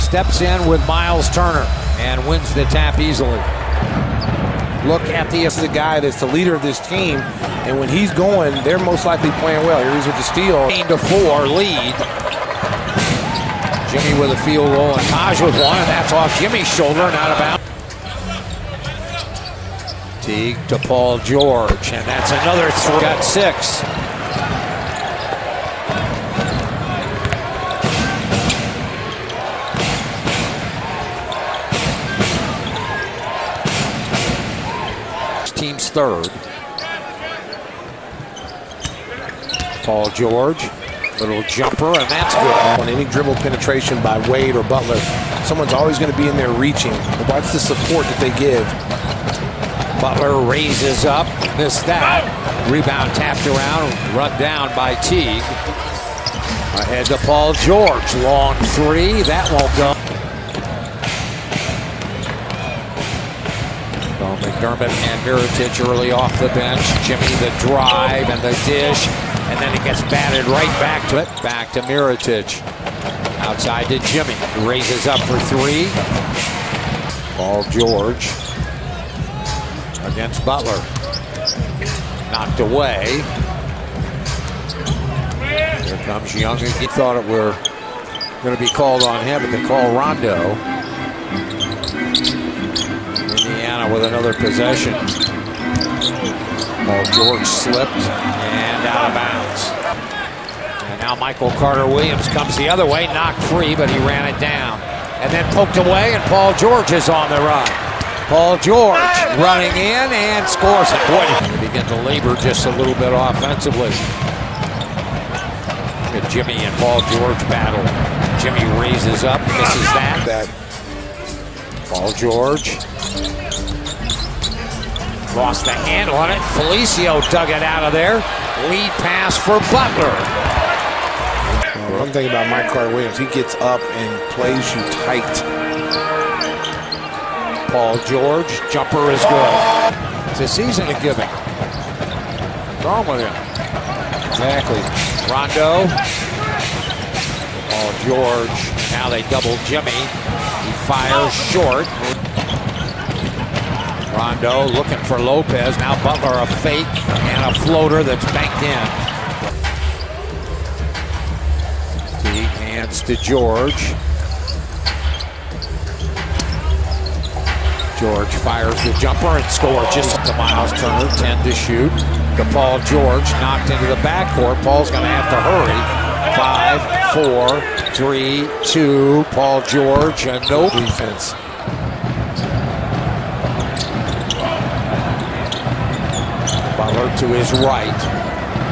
steps in with Miles Turner and wins the tap easily. Look at the guy that's the leader of this team, and when he's going, they're most likely playing well. Here he's with the steal. 8-4 lead. Jimmy with a field goal, and Taj with one, and that's off Jimmy's shoulder and out of bounds. Teague to Paul George, and that's another three. Got 6. Team's third. Paul George, little jumper, and that's good. On any dribble penetration by Wade or Butler, someone's always going to be in there reaching. Watch the support that they give. Butler raises up, missed that. Rebound tapped around, run down by Teague. Ahead to Paul George, long three, that won't go. McDermott and Mirotic early off the bench. Jimmy the drive and the dish, and then it gets batted right back to it. Back to Mirotic. Outside to Jimmy. Raises up for three. Paul George against Butler. Knocked away. Here comes Young. He thought it were going to be called on him, but they call Rondo. Indiana with another possession. Paul George slipped and out of bounds. And now Michael Carter-Williams comes the other way, knocked free, but he ran it down. And then poked away, and Paul George is on the run. Paul George running in and scores it. Boy, they begin to labor just a little bit offensively. Good Jimmy and Paul George battle. Jimmy raises up, misses that. Paul George lost the handle on it. Felicio dug it out of there. Lead pass for Butler. One thing about Mike Carter-Williams, he gets up and plays you tight. Paul George, jumper is good. It's a season of giving. What's wrong with him? Exactly. Rondo. Paul George. Now they double Jimmy. He fires short. Rondo looking for Lopez. Now Butler a fake and a floater that's banked in. Teague hands to George. George fires the jumper and scores just to Miles Turner, 10 to shoot. To Paul George, knocked into the backcourt. Paul's going to have to hurry. 5, 4, 3, 2. Paul George, and no defense. Butler to his right.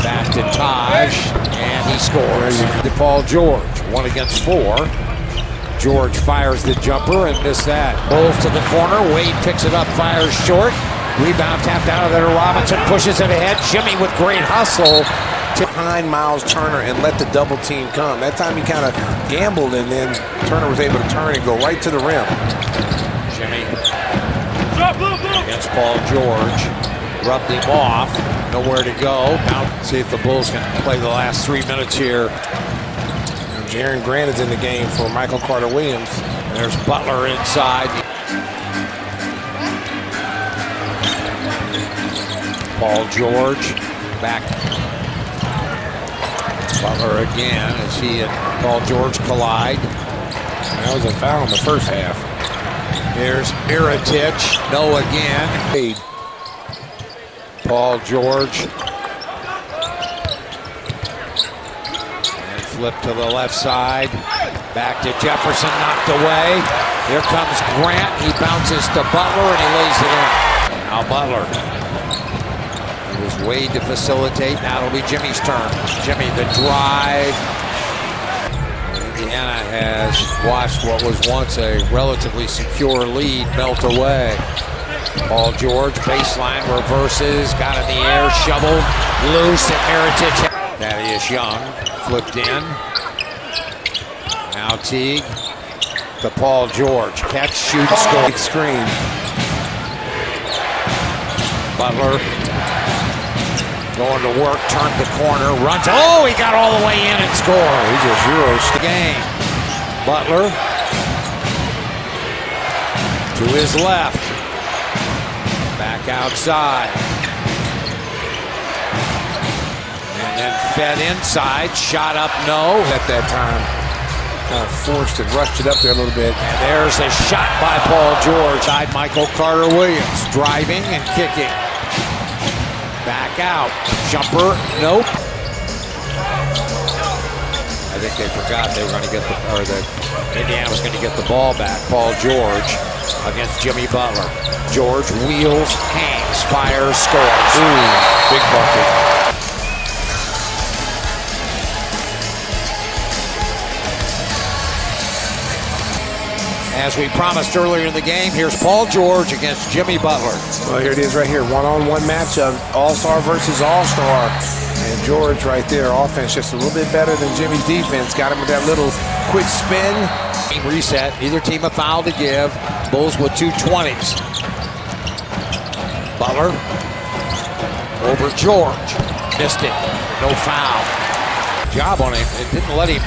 Back to Taj, and he scores. To Paul George, 1 against 4. George fires the jumper and missed that. Bulls to the corner. Wade picks it up, fires short. Rebound tapped out of there. Robinson pushes it ahead. Jimmy with great hustle. Behind Miles Turner and let the double team come. That time he kind of gambled, and then Turner was able to turn and go right to the rim. Jimmy against Paul George. Rubbed him off. Nowhere to go. Now see if the Bulls can play the last 3 minutes here. Jaren Grant is in the game for Michael Carter-Williams. There's Butler inside. Paul George back. Butler again as he and Paul George collide. That was a foul in the first half. Here's Mirotic. No again. Paul George. Flip to the left side. Back to Jefferson, knocked away. Here comes Grant. He bounces to Butler and he lays it in. Now Butler. It was Wade to facilitate. Now it'll be Jimmy's turn. Jimmy the drive. Indiana has watched what was once a relatively secure lead melt away. Paul George, baseline, reverses, got in the air, shoveled, loose, and Mirotic. Thaddeus Young flipped in. Now Teague to Paul George. Catch, shoot, score. Big screen. Butler going to work, turned the corner, runs. Oh, he got all the way in and scored. He just Euros the game. Butler To his left. Back outside. And then fed inside. Shot up, no. At that time, kind of forced it, rushed it up there a little bit. And there's a shot by Paul George. Side Michael Carter-Williams driving and kicking. Back out. Jumper, nope. I think they forgot they were going to get Indiana was going to get the ball back. Paul George against Jimmy Butler. George wheels, hangs, fires, scores. Ooh, big bucket. As we promised earlier in the game, here's Paul George against Jimmy Butler. Well, here it is right here. One-on-one matchup. All-star versus all-star. And George right there, offense just a little bit better than Jimmy's defense. Got him with that little quick spin. Game reset. Neither team a foul to give. Bulls with 2 20s. Butler over George. Missed it. No foul. Job on him. It didn't let him,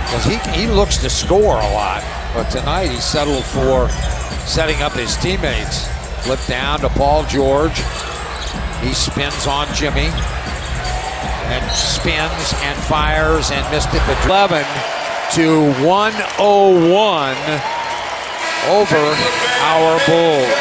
because he looks to score a lot. But tonight he settled for setting up his teammates. Flip down to Paul George. He spins on Jimmy. And spins and fires and missed it. But 11 to 101 over our Bulls.